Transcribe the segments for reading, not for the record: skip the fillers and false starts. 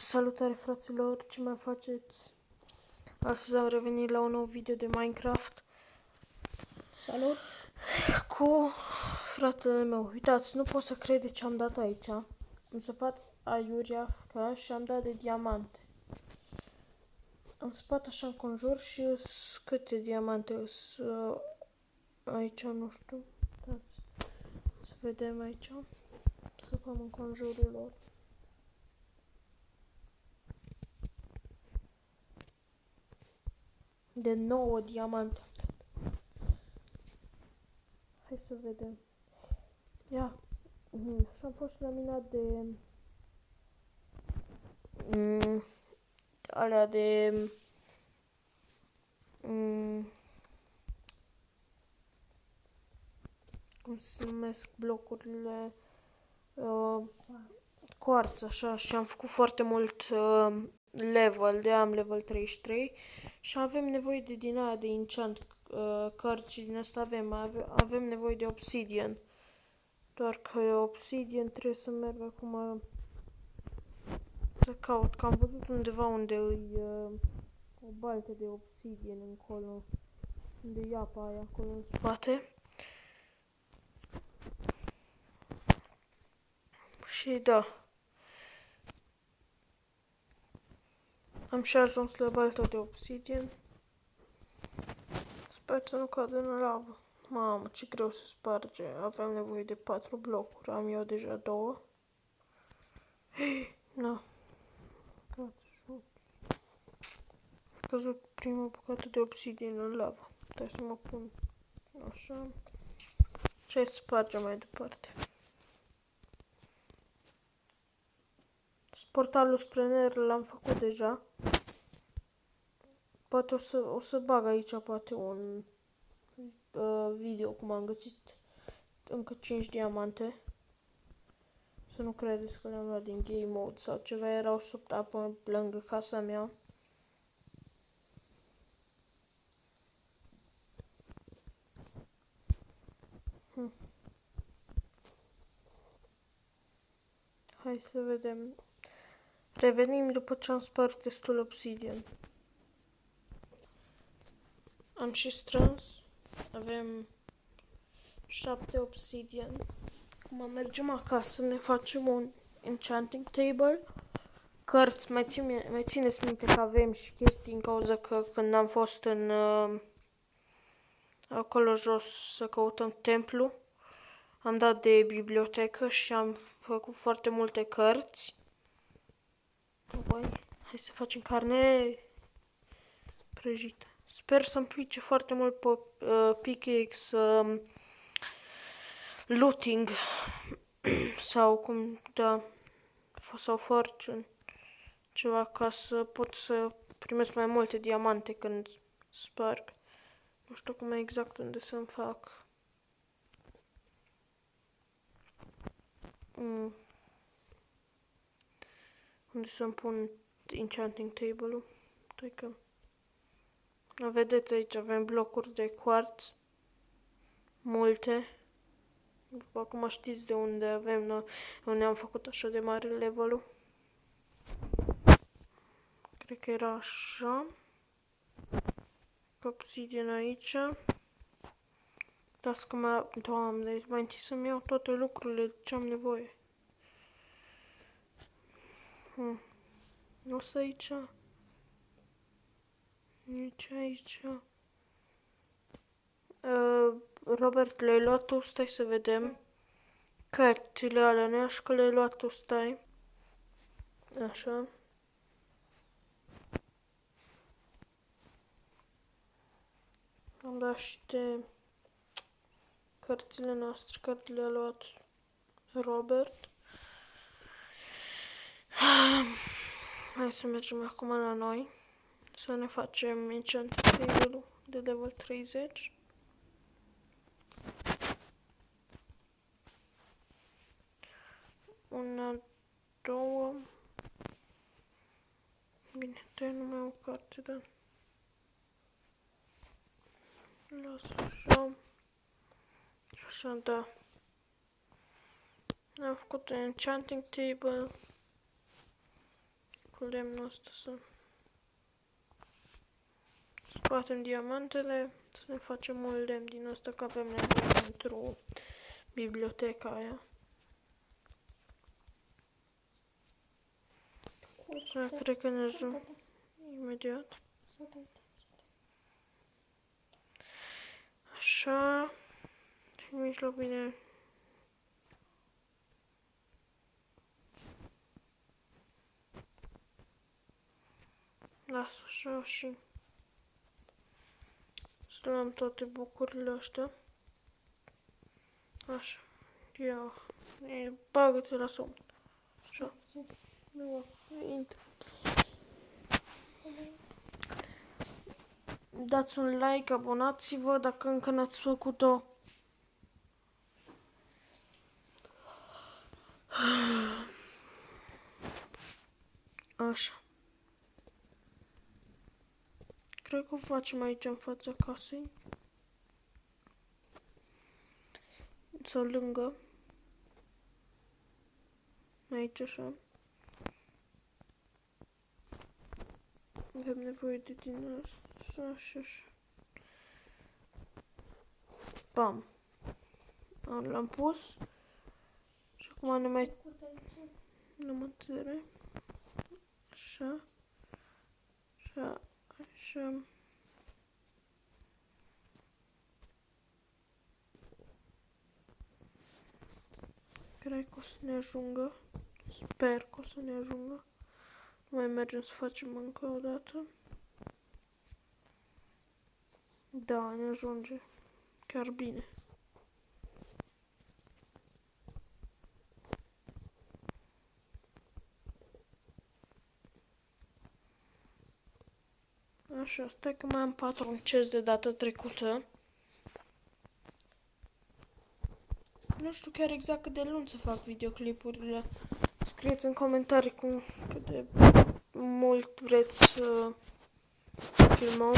Salutare fraților, ce mai faceți? Astăzi am revenit la un nou video de Minecraft. Salut! Cu fratele meu. Uitați, nu pot să crede ce am dat aici. Am săpat aiurea și am dat de diamante. Am săpat așa în conjur și câte diamante aici, nu știu. Uitați. Să vedem aici. Săpăm în conjurul lor. De 9 diamante. Hai să vedem. Ia. Și am fost laminat de alea de cum se numesc blocurile quartz, așa, și am făcut foarte mult level, am level 33 și avem nevoie de din aia de enchant cărți și din asta avem nevoie de obsidian. Doar că obsidian trebuie să merg acum să caut, că am văzut undeva unde e o baltă de obsidian încolo, unde e apa aia acolo în spate. Și da, am și ajuns la balta de obsidian. Sper să nu cadă în lavă. Mamă, ce greu se sparge. Aveam nevoie de 4 blocuri. Am eu deja 2. Na. A căzut prima bucată de obsidian în lavă. Trebuie să mă pun așa. Și hai să spargem mai departe. Portalul spre ner l-am făcut deja. Poate o să bag aici poate un video cum am găsit încă 5 diamante. Să nu credeți că le-am luat din game mode sau ceva, erau sub apă lângă casa mea. Hai să vedem. Revenim după ce am spart destul obsidian. Am și strâns. Avem 7 obsidian. Acum mergem acasă, ne facem un enchanting table. Cărți, mai țineți minte că avem și chestii în cauza că când am fost în acolo jos să căutăm templu, am dat de bibliotecă și am făcut foarte multe cărți. Hai să facem carne prăjită. Sper să-mi pice foarte mult pe pickaxe looting sau cum, da, sau fortune, ceva ca să pot să primesc mai multe diamante când sparg. Nu știu cum exact unde să-mi fac. Unde să-mi pun enchanting table-ul. Vedeți aici avem blocuri de quartz. Multe. După acum știți de unde avem, unde am făcut așa de mare level-ul. Cred că era așa. Obsidian aici. Dați că Doamne, mai întâi să-mi iau toate lucrurile ce am nevoie. Nu să aici. Nici aici. Robert, le-ai luat tu? Stai să vedem. Cărțile alea, nu așa că le-ai luat tu, stai. Așa. Am dat și de cărțile noastre, care le-a luat Robert. Hai să mergem acum la noi. Să ne facem enchanting table-ul de level 30. Una, două. Bine, nu mai am o carte, dar las așa. Așa, da. Am făcut un enchanting table. cu lemnul ăsta să scoatem diamantele, să ne facem un lemn din ăsta, că avem nevoie pentru biblioteca aia. Da, cred că ne ajung imediat. Așa. Și în mijloc vine... Lasă așa și... Să luăm toate bucurile astea. Așa. Ia. Bagă-te la somn. Așa. Nu, intră. Dați un like, abonați-vă dacă încă n-ați făcut-o. Așa. Cred că o facem aici în fața casei. Sau lângă. Aici așa. Avem nevoie de din asta, așa, așa. Bam. L-am pus. Și acum ne mai... Nu mă târe. Așa. Așa. Așa. Cred că o să ne ajungă. Sper că o să ne ajungă. Nu mai mergem să facem încă o dată. Da, ne ajunge. Chiar bine. Așa, stai că mai am 4 în chest de data trecută. Nu știu chiar exact cât de lung să fac videoclipurile. Scrieți în comentarii cât de mult vreți să filmăm.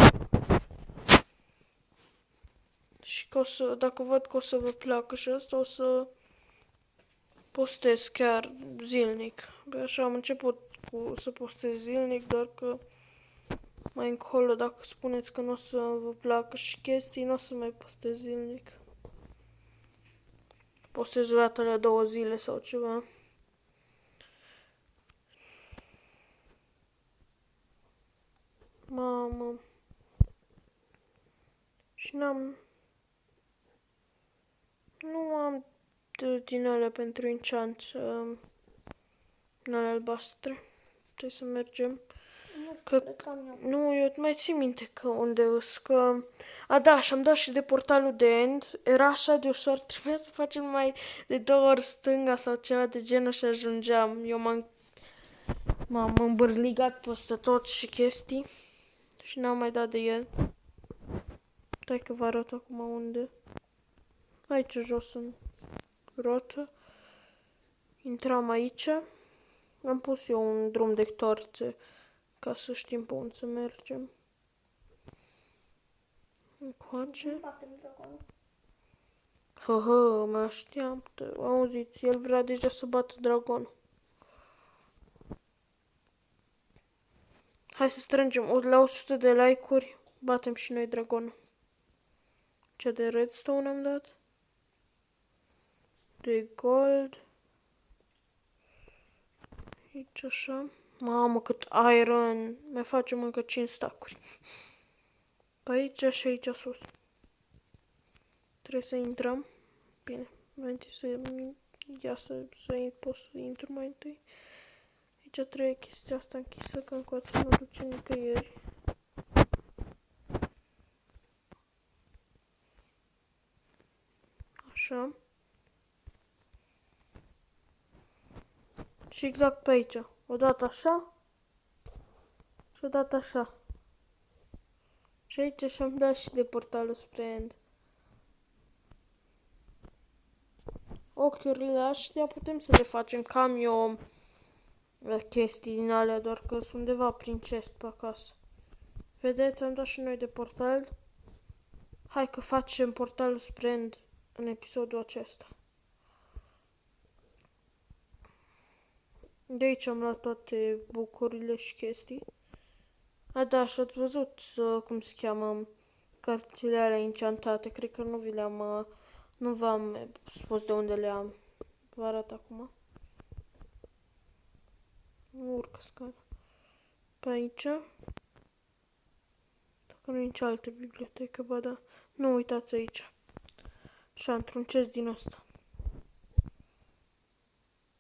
Și că o să, dacă văd că o să vă placă și asta, o să postez chiar zilnic. Așa am început să postez zilnic, dar că mai încolo, dacă spuneți că nu o să vă placă și chestii, nu o să mai postez zilnic. Postez o dată la 2 zile sau ceva. Mamă. Și nu am din alea pentru enchant, din alea albastre. Trebuie să mergem. Nu, eu mai țin minte că unde îs, că... A, da, și-am dat și de portalul de end. Era așa de ușor, trebuia să facem mai de 2 ori stânga sau ceva de genul și ajungeam. Eu m-am îmbârligat peste tot și chestii. Și n-am mai dat de el. Stai că vă arăt acum unde. Aici jos în rotă. Intram aici. Am pus eu un drum de torțe ca să știm pe unde să mergem. Încoace. Hă, mă așteaptă. Auziți, el vrea deja să bată dragonul. Hai să strângem la 100 de like-uri. Batem și noi dragonul. Ce de redstone am dat? De gold. Aici așa. Mamă, cât iron. Mai facem încă 5 stack-uri. Pe aici și aici sus. Trebuie să intrăm. Bine. Mai întâi pot să intru mai întâi. Aici trebuie chestia asta închisă, că încoace nu duce nicăieri. Așa. Și exact pe aici. Odată așa. Și odată așa. Și aici și-am dat și de portalul spre end. Ochiurile astea putem să le facem cam eu chestii din alea, doar că sunt undeva prin chest pe acasă. Vedeți, am dat și noi de portal. Hai că facem portalul spre end în episodul acesta. De aici am luat toate bucurile și chestii. A, da, și ați văzut cum se cheamă cărțile alea encantate. Cred că nu vi le-am... nu v-am spus de unde le am. Vă arăt acum. Nu urcă scara. Pe aici. Dacă nu e nici altă bibliotecă, ba da. Nu uitați aici. Și într-un chest din ăsta.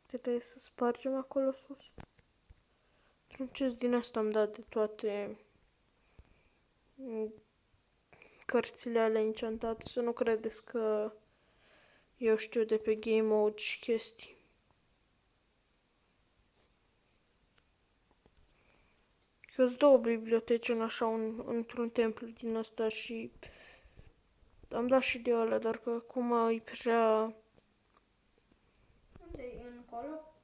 Trebuie să spargem acolo sus. Într-un chest din ăsta am dat de toate cărțile alea encantate. Să nu credeți că eu știu de pe game mode și chestii. Eu-s două biblioteci în așa, într-un templu din ăsta și am dat și de ăla, dar că acum e prea... Unde e încolo?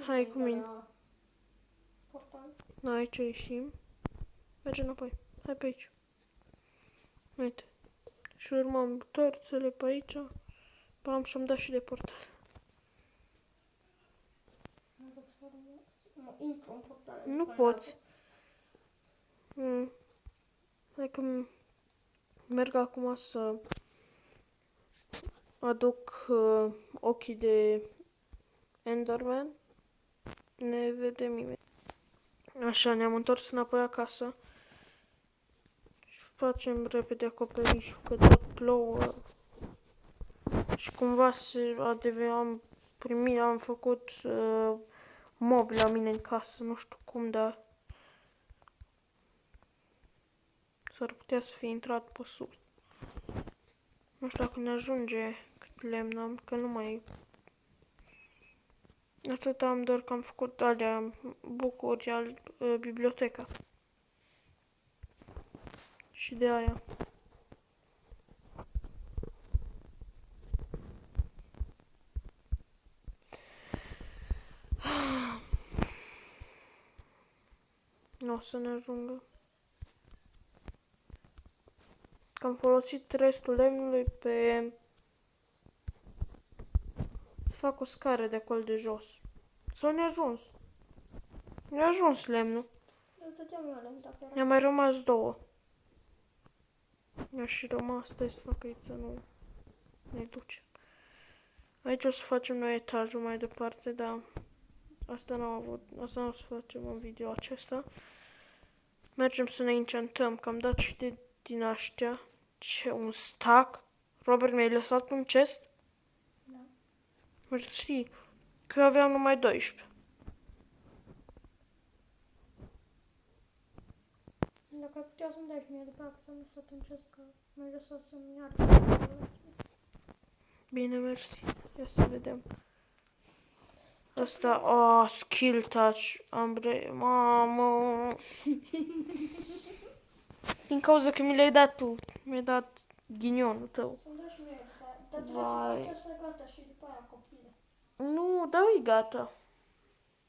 Hai cu mine. Portal. Da, aici ieșim. Mergem înapoi. Hai pe aici. Uite. Și urmăm torțele pe aici. Bam, și-am dat și de portal. Nu intru în portal. Nu poți. Hai că merg acum să aduc ochii de Enderman. Ne vedem imediat. Așa, ne-am întors înapoi acasă. Și facem repede acoperișul, că tot plouă. Și cumva am făcut mob la mine în casă, nu știu cum, dar s-ar putea să fie intrat pe sus. Nu știu dacă ne ajunge cât lemn am, că nu mai... Atât am, doar că am făcut alea bucuri al biblioteca. Și de aia. Nu o să ne ajungă. Că am folosit restul lemnului pe... să fac o scară de acolo de jos. S-a neajuns. Ne-a ajuns lemnul. Eu stăteam la lemn dacă era. Ne-a mai rămas două. Mi-a și rămas, stai să fac aici să nu ne duce. Aici o să facem noi etajul mai departe, dar asta nu o să facem în video acesta. Mergem să ne enchantăm, că am dat și din aștia. Ce, un stack? Robert, mi-ai lăsat un chest? Da. Mersi, că eu aveam numai 12. Dacă ai putea să-mi dai și mie după aceea că să-mi lăsat un chest, că mi-ai lăsat să-mi iartă. Bine, mersi. Ia să vedem. Asta, skill touch, mamă. Din cauza că mi l-ai dat tu, mi-ai dat ghinionul tău. Să-mi dai și mie după aia. Dar trebuie Vai. să faci asta gata și după aia copile. Nu, da, e gata.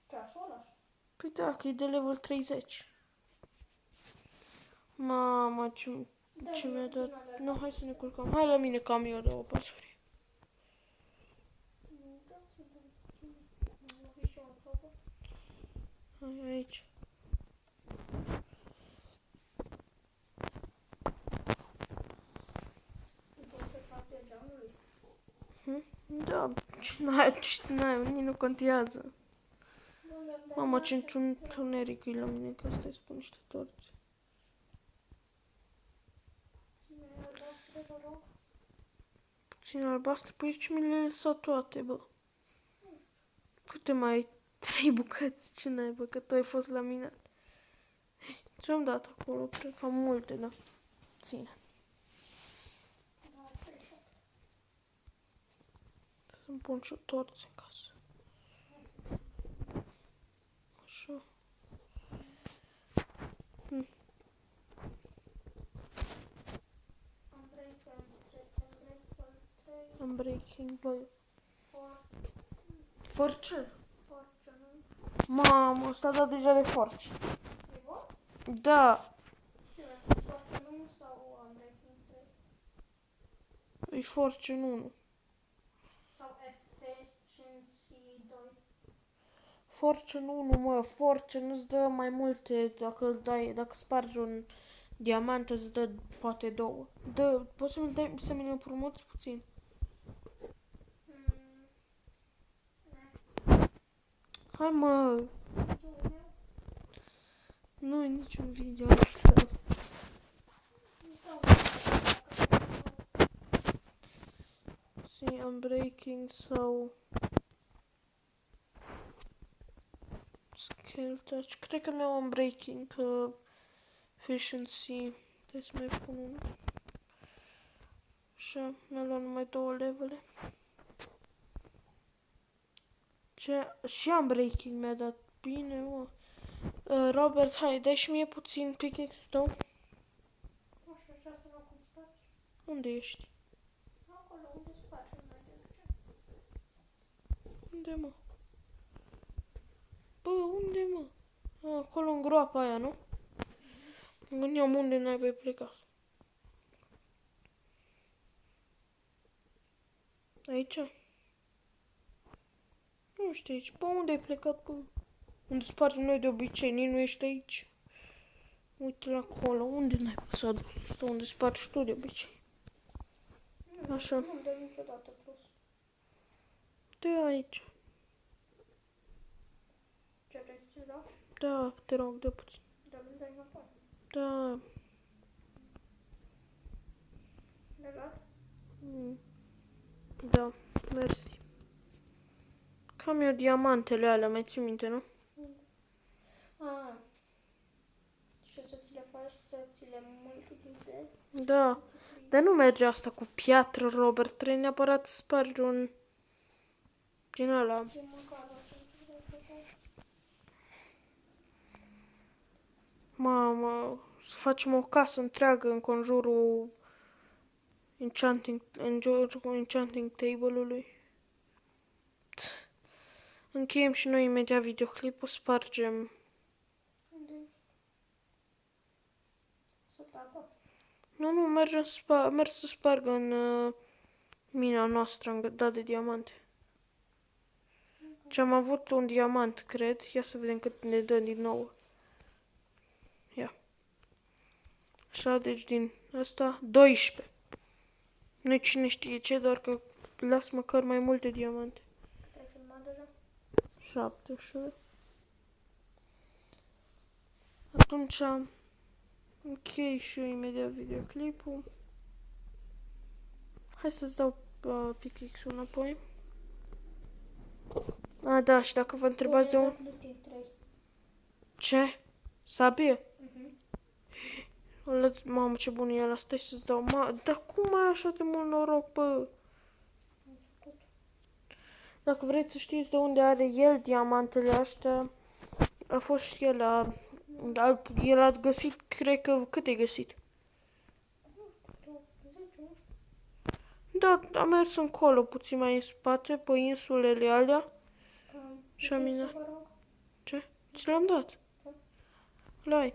Ceasul ăla? Păi da, că e de level 30. Mamă, ce mi-a dat. Nu, hai să ne culcăm. Hai la mine că am eu două păsări. Da, să dăm. Am lovit și eu în probă. Hai aici. După ce fac de geamului. Da, nici nu contează. Mamă, ce întuneric e la mine, că asta îi spun niște torți. Ține albastre, vă rog. Puțin albastre, păi ce mi le-ai lăsat toate, bă? Câte mai ai? 3 bucăți, ce n-ai, bă, că tu ai fost la mine. Ce-am dat acolo? Cred că am multe, da. Ține. Da, 38. Să-mi pun și o torță în casă. Așa. Am breaking, bă. Force? Force, nu? Mamă, ăsta a dat deja de force. E bun? Da, Ce? Force 1 sau am rating 3? e force în 1. Sau efficiency 2? Fortune 1, mă, Fortune îți dă mai multe, dacă spargi un diamant îți dă poate 2. Poți să mi le împrumuți puțin? Hai mă, nu e niciun video al tău. See, Unbreaking sau Skill Touch. Cred că mi-au Unbreaking, Efficiency. Trebuie să mai pun unul. Așa, mi-a luat numai 2 levele. Ce? Și Unbreaking mi-a dat. Bine, mă. Robert, hai, dai și mie puțin pickaxe-ul tău. Așa, așa să nu cum spargi. Unde ești? Acolo unde spargi, nu mai duce. Unde, mă? Bă, unde, mă? Acolo în groapa aia, nu? Mă gândeam unde n-ai plecat. Aici? Nu știu aici. Bă, unde ai plecat, bă? Unde spargem noi de obicei, nici nu ești aici. Uite-l acolo. Unde n-ai s-a dus ăsta? Unde spargi tu de obicei? Așa. Nu dă niciodată plus. De aici. Ce vrei să ți dau? Da, te rog, de puțin. Dar nu dai înapoi. Da. Le luat? Da, mersi. Cam eu diamantele alea, mai ții minte, nu? Ah. Și să ți le faci, să ți le multiplice. Da. Dar nu merge asta cu piatră, Robert. Trebuie neapărat să spargi un... din ăla. Ce măcar Mamă, să facem o casă întreagă în conjurul enchanting table-ului. Încheiem și noi imediat videoclipul, spargem. unde ești? Să tapă? Nu, merg să sparg în mina noastră, am dat de diamante. Ce am avut un diamant, cred. Ia să vedem cât ne dă din nou. Ia. Așa, deci din asta 12. Nu cine știe ce, doar că las măcar mai multe diamante. Te-ai filmat deja? 7, așa. Atunci închei și eu imediat videoclipul. Hai să-ți dau pickaxe-ul înapoi. A, da, și dacă vă întrebați de unde... Ce? Sabie? Mamă, ce bun e ăla, stai să-ți dau. Dar cum ai așa de mult noroc, bă? Dacă vreți să știți de unde are el diamantele astea, a fost și el el a găsit, cred că, cât ai găsit? Da, a mers încolo, puțin mai în spate, pe insulele alea. Și am minat. Ce? Ți l-am dat? L-ai.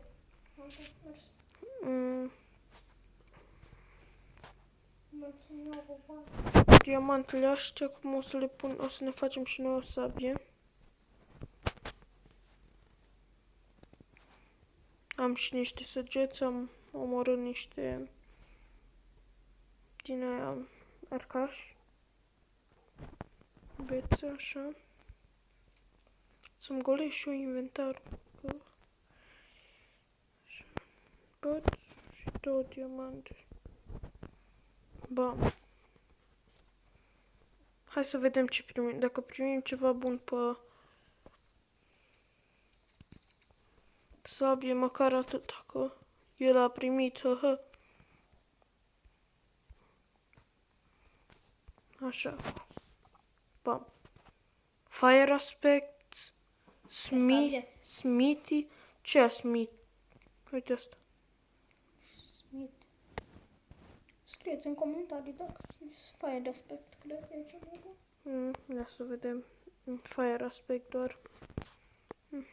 Diamantele astea, cum o să le pun, o să ne facem și noi o sabie. Am și niște săgeți, am omorât niște din aia arcași. Bețe, așa. Să-mi golesc și eu inventarul. Băți și 2 diamante. Bam. Hai să vedem ce primim. Dacă primim ceva bun pe sabie, măcar atât, că el a primit, Așa. Bam. Fire Aspect. Smithy. Ce a Smith? Uite asta. Smith. Scrieți în comentarii dacă știți Fire Aspect, cred că e cel mai bun. Ia să vedem. Fire Aspect doar.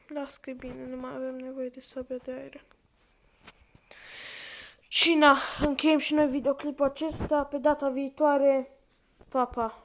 Las că e bine, nu mai avem nevoie de sabia de aer. Și na, încheiem și noi videoclipul acesta. Pe data viitoare, pa, pa!